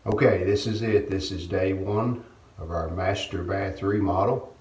Okay, this is it. This is day one of our master bath remodel.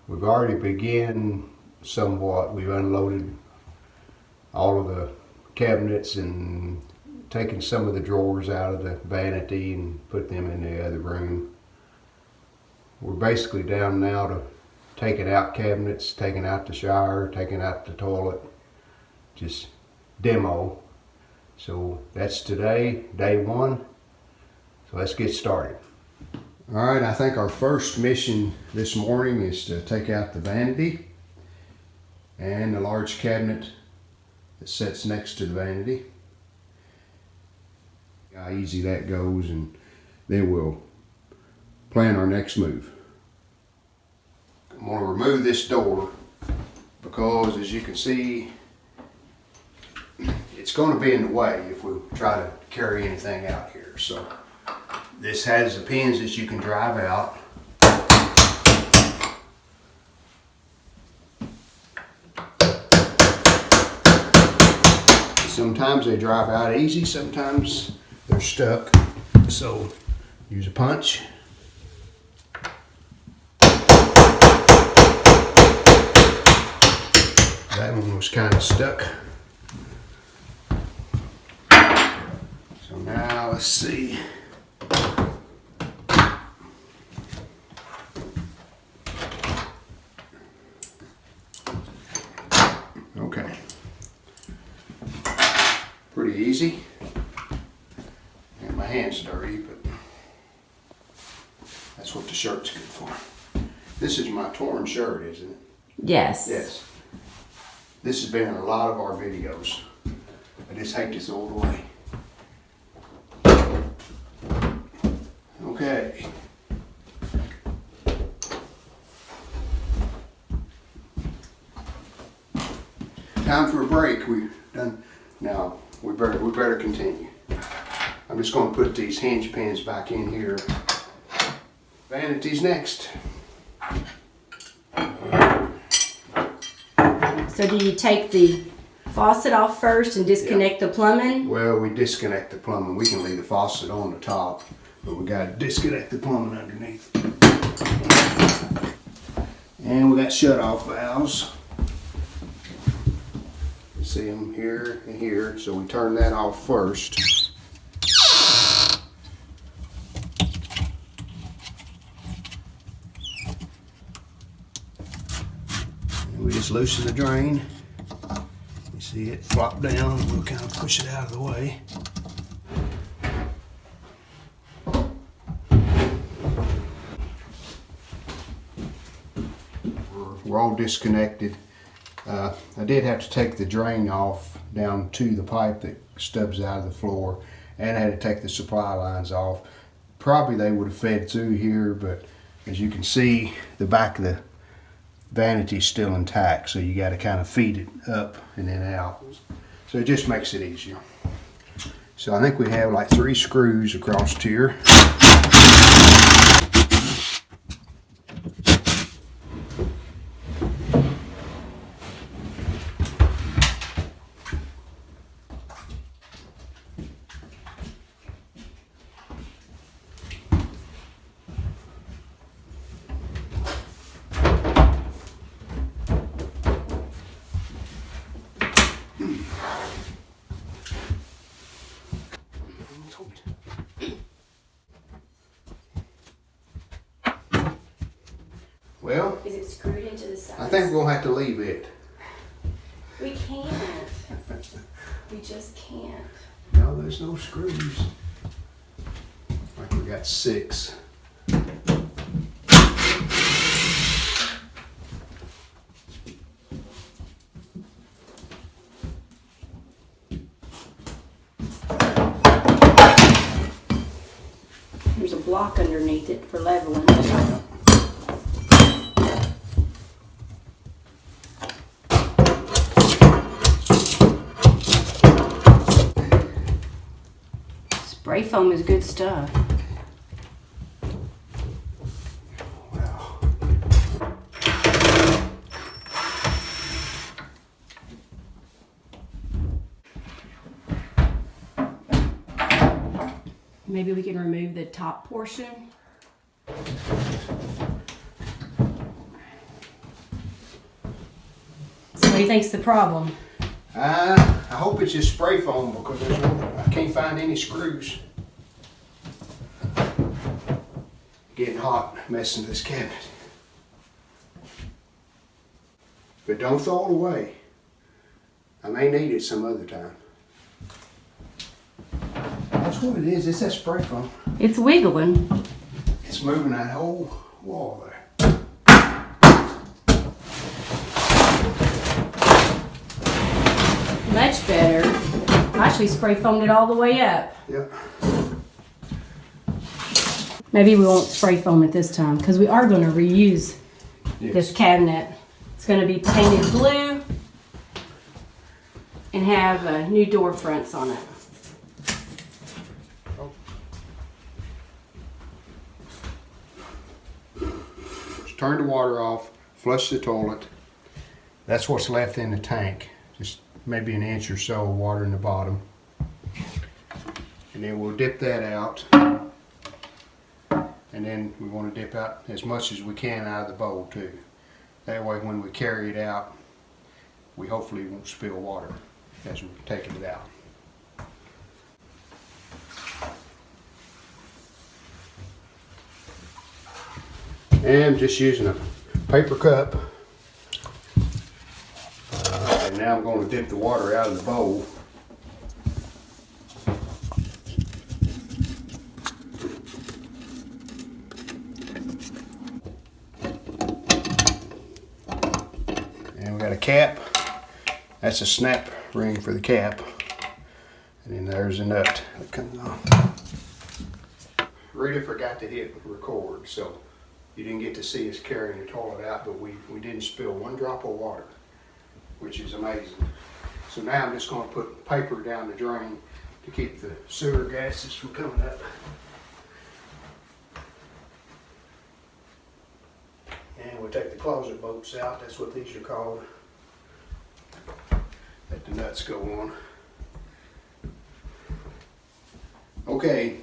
We've already begun somewhat. We've unloaded all of the cabinets and taken some of the drawers out of the vanity and put them in the other room. We're basically down now to taking out cabinets, taking out the shower, taking out the toilet, just demo. So that's today, day one. So let's get started. All right, I think our first mission this morning is to take out the vanity and the large cabinet that sits next to the vanity. How easy that goes, and then we'll plan our next move. I'm going to remove this door because, as you can see, it's going to be in the way if we try to carry anything out here. So this has the pins that you can drive out. Sometimes they drive out easy, sometimes they're stuck. So use a punch. That one was kind of stuck. So now let's see. Okay. Pretty easy. And my hand's dirty, but that's what the shirt's good for. This is my torn shirt, isn't it? Yes. Yes. This has been in a lot of our videos. I just hate to throw it away. Okay. Time for a break. We've done. Now we better continue. I'm just going to put these hinge pins back in here. Vanity's next. So do you take the faucet off first and disconnect the plumbing? Well, we disconnect the plumbing. We can leave the faucet on the top, but we got to disconnect the plumbing underneath. And we got shut-off valves. You see them here and here, so we turn that off first. And we just loosen the drain. You see it flop down, and we'll kind of push it out of the way. We're all disconnected. I did have to take the drain off down to the pipe that stubs out of the floor, and I had to take the supply lines off. Probably they would have fed through here, but as you can see, the back of the vanity is still intact, so you got to kind of feed it up and then out. So it just makes it easier. So I think we have like 3 screws across here. Well, Is it screwed into the side? I think we're gonna have to leave it. We can't. We just can't. No, there's no screws. Like we got 6. There's a block underneath it for leveling. Spray foam is good stuff. Wow. Maybe we can remove the top portion. So what do you think's the problem? I hope it's just spray foam because I can't find any screws. Getting hot messing with this cabinet. But don't throw it away. I may need it some other time. That's what it is. It's that spray foam. It's wiggling. It's moving that whole wall there. Much better. I actually spray foamed it all the way up. Yep. Maybe we won't spray foam it this time because we are going to reuse this cabinet. It's going to be painted blue and have new door fronts on it. Just turn the water off, flush the toilet. That's what's left in the tank. Just maybe an inch or so of water in the bottom. And then we'll dip that out. And then we want to dip out as much as we can out of the bowl too. That way when we carry it out, we hopefully won't spill water as we're taking it out. And I'm just using a paper cup. And now I'm going to dip the water out of the bowl. And we got a cap. That's a snap ring for the cap. And then there's a nut that comes on. Rita forgot to hit record, so you didn't get to see us carrying the toilet out, but we didn't spill one drop of water, which is amazing. So now I'm just going to put paper down the drain to keep the sewer gases from coming up. And we'll take the closet bolts out. That's what these are called. Let the nuts go on. Okay,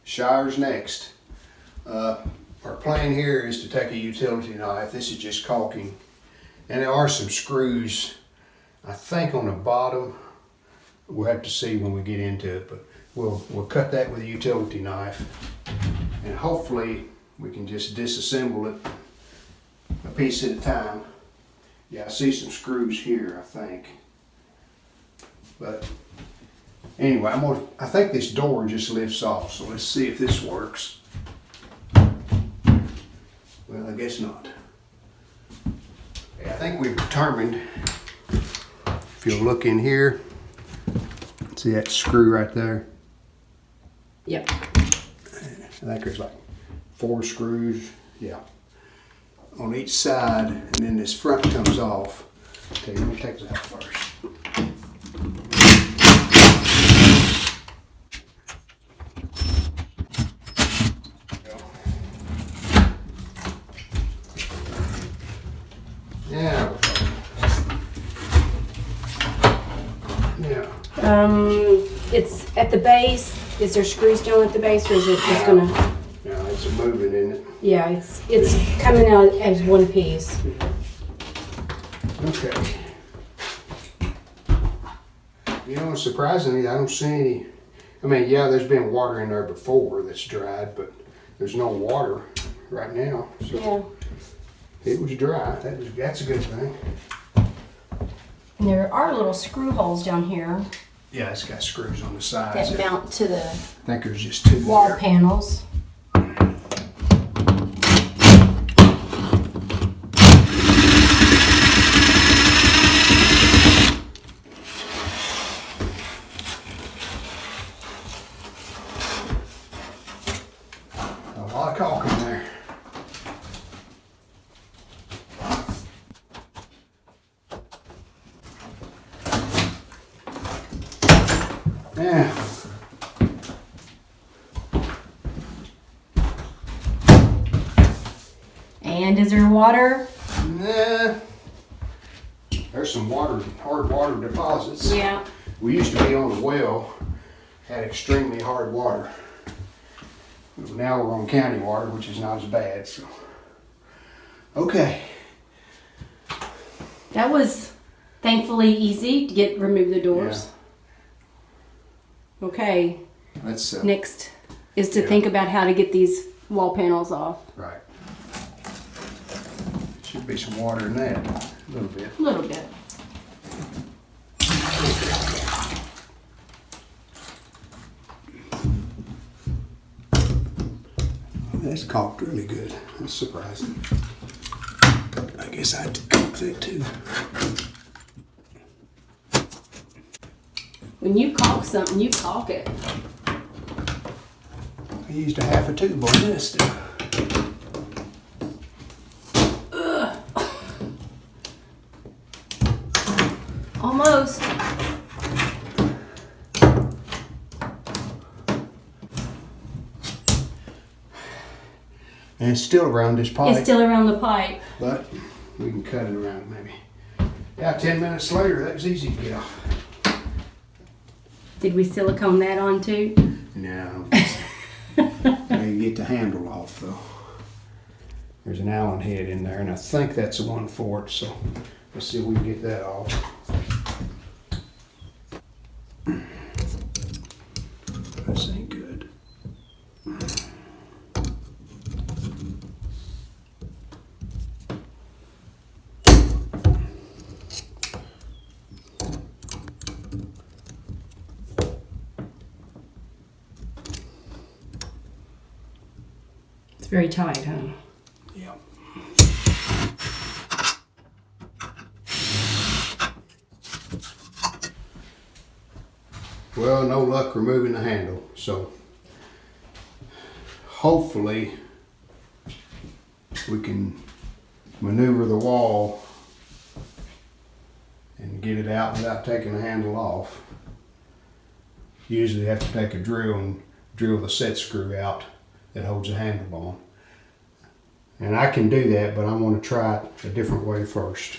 showers next. Our plan here is to take a utility knife. This is just caulking. And there are some screws, I think on the bottom. We'll have to see when we get into it, but we'll cut that with a utility knife. And hopefully we can just disassemble it a piece at a time. Yeah, I see some screws here, I think. But anyway, I think this door just lifts off, so let's see if this works. Well, I guess not. Yeah, I think we've determined, if you'll look in here, see that screw right there? Yep. I think there's like 4 screws, yeah, on each side, and then this front comes off. Okay, let me take this out first. Yeah. Yeah. It's at the base. Is there screws down at the base, or is it just gonna? No, it's moving, isn't it? Yeah, it's coming out as one piece. Okay. You know, surprisingly, I don't see any. I mean, yeah, there's been water in there before that's dried, but there's no water right now. So Yeah. it was dry. That's a good thing. And there are little screw holes down here Yeah, it's got screws on the sides. that mount to the I think there's just 2 wall there. panels. A lot of caulk in there. Yeah. And is there water? Nah. There's some water, hard water deposits. Yeah. We used to be on a well, had extremely hard water. Now we're on county water, which is not as bad, so. Okay. That was thankfully easy to remove the doors. Okay, Let's, next is to think about how to get these wall panels off. right. Should be some water in that, a little bit. A little bit. That's caulked really good. That's surprising. I guess I had to caulk that too. When you caulk something, you caulk it. I used a half a tube on this too. Almost. And it's still around this pipe. It's still around the pipe. But we can cut it around maybe. Yeah, 10 minutes later, that was easy to get off. Did we silicone that on too? No. Now you get the handle off though. There's an Allen head in there, and I think that's the one for it, so let's see if we can get that off. This ain't good. It's very tight, huh? Yeah. Well, no luck removing the handle, so hopefully we can maneuver the wall and get it out without taking the handle off. Usually you have to take a drill and drill the set screw out that holds the handle on. And I can do that, but I'm going to try it a different way first.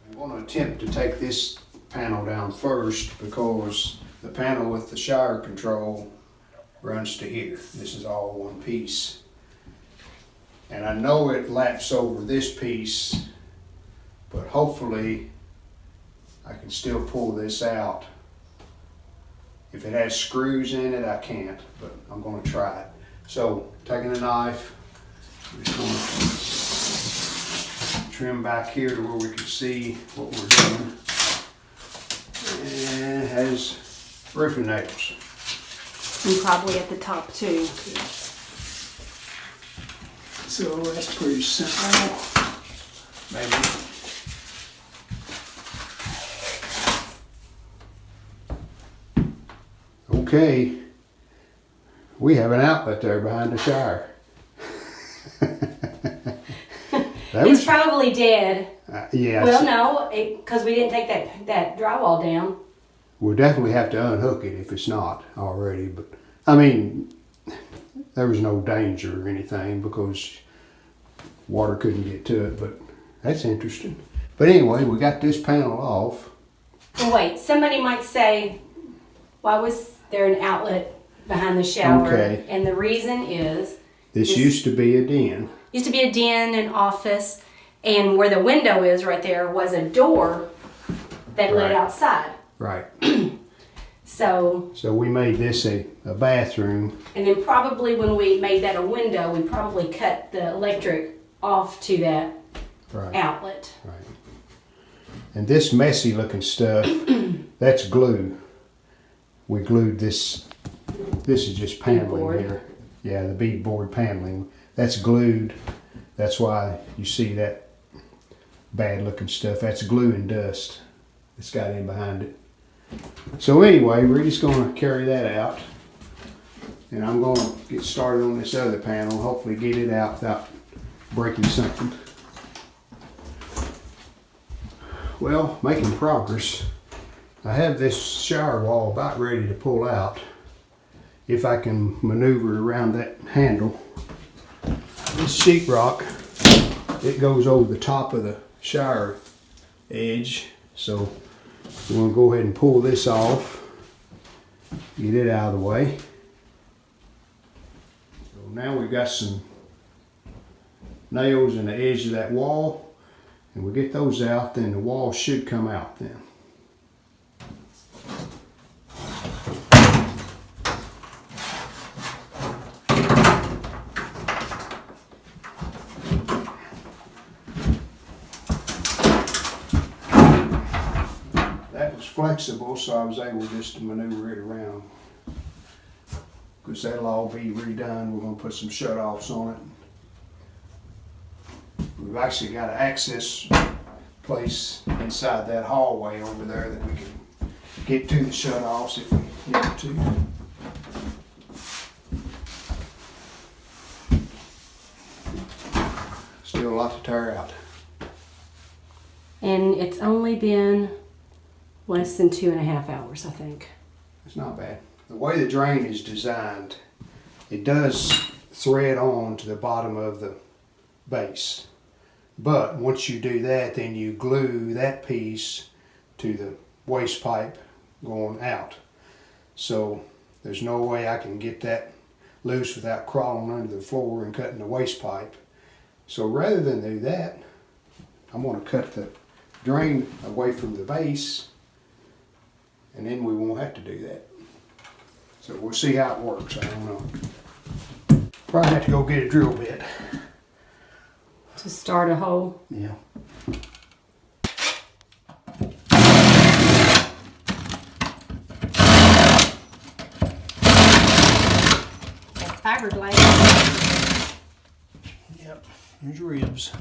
I'm going to attempt to take this panel down first because the panel with the shower control runs to here. This is all one piece. And I know it laps over this piece, but hopefully I can still pull this out. If it has screws in it, I can't, but I'm going to try it. So, taking a knife, I'm just going to trim back here to where we can see what we're doing. And it has roofing nails. And probably at the top too. So that's pretty simple. Maybe. Okay, we have an outlet there behind the shower. It's probably dead. Yeah. Well, no, because we didn't take that drywall down. We'll definitely have to unhook it if it's not already. But I mean, there was no danger or anything because water couldn't get to it. But that's interesting. But anyway, we got this panel off. Well, wait, somebody might say, why was there an outlet behind the shower? Okay. And the reason is This used to be a den. Used to be a den, an office, and where the window is right there was a door that led Right. outside. Right. So we made this a bathroom. and then probably when we made that a window, we probably cut the electric off to that Right. outlet. Right. And this messy looking stuff, that's glue. We glued this. This is just paneling Beadboard. here. Yeah, the beadboard paneling. That's glued. That's why you see that bad looking stuff. That's glue and dust that's got in behind it. So anyway, we're just going to carry that out. And I'm going to get started on this other panel. Hopefully get it out without breaking something. Well, making progress. I have this shower wall about ready to pull out. If I can maneuver around that handle. This sheetrock, it goes over the top of the shower edge. So we're going to go ahead and pull this off. Get it out of the way. now we've got some nails in the edge of that wall, and we get those out, then the wall should come out then. That was flexible, so I was able just to maneuver it around. Because that'll all be redone. We're going to put some shut-offs on it. We've actually got an access place inside that hallway over there that we can get to the shut-offs if we need to. Still a lot to tear out. And it's only been less than 2.5 hours, I think. It's not bad. The way the drain is designed, it does thread on to the bottom of the base. But once you do that, then you glue that piece to the waste pipe going out. So there's no way I can get that loose without crawling under the floor and cutting the waste pipe. So rather than do that, I'm going to cut the drain away from the base, and then we won't have to do that. So we'll see how it works. I don't know. Probably have to go get a drill bit. To start a hole. Yeah. That fiberglass. Yep. Here's your ribs.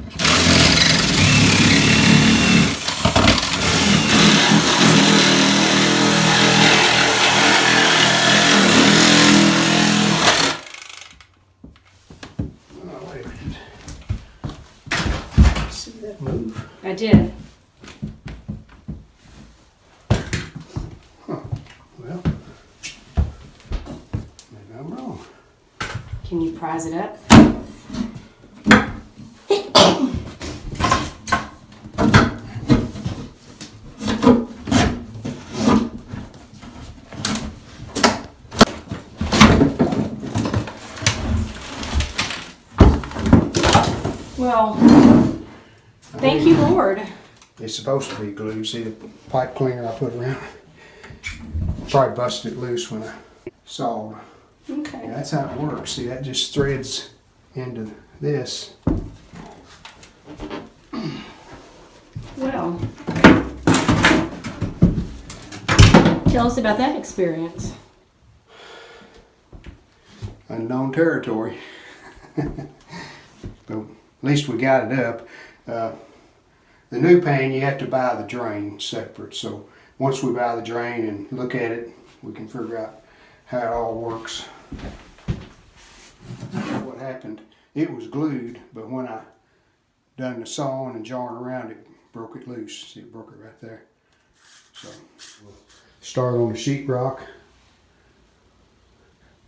Move. I did. Huh. Well, maybe I'm wrong. Can you prise it up? Well, thank you, Lord. It's supposed to be glued. See the pipe cleaner I put around? Probably busted it loose when I sawed. Okay. Yeah, that's how it works. See, that just threads into this. Well, tell us about that experience. Unknown territory. But at least we got it up. The new pane, you have to buy the drain separate. So once we buy the drain and look at it, we can figure out how it all works. What happened, it was glued, but when I done the sawing and jarring around it, broke it loose. See, it broke it right there. So we'll start on the sheetrock.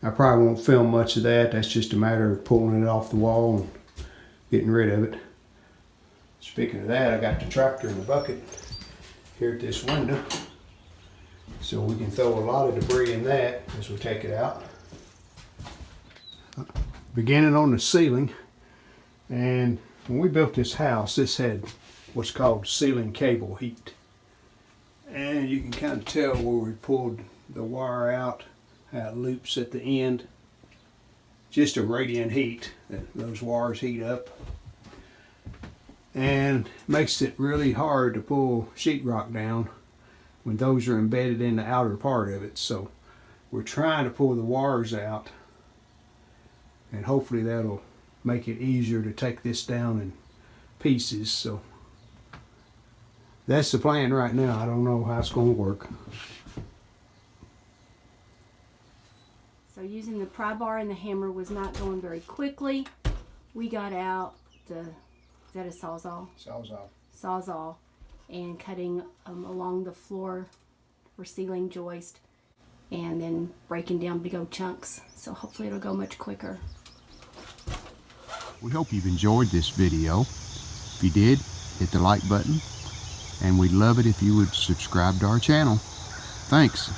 I probably won't film much of that. That's just a matter of pulling it off the wall and getting rid of it. Speaking of that, I got the tractor in the bucket here at this window, so we can throw a lot of debris in that as we take it out. Beginning on the ceiling, and when we built this house, this had what's called ceiling cable heat, and you can kind of tell where we pulled the wire out, how it loops at the end. Just a radiant heat that those wires heat up, and makes it really hard to pull sheetrock down when those are embedded in the outer part of it. So we're trying to pull the wires out, and hopefully that'll make it easier to take this down in pieces. So that's the plan right now. I don't know how it's going to work. So using the pry bar and the hammer was not going very quickly. We got out the, is that a Sawzall? Sawzall. Sawzall, and cutting along the floor for ceiling joist, and then breaking down big old chunks. So hopefully it'll go much quicker. We hope you've enjoyed this video. If you did, hit the like button, and we'd love it if you would subscribe to our channel. Thanks.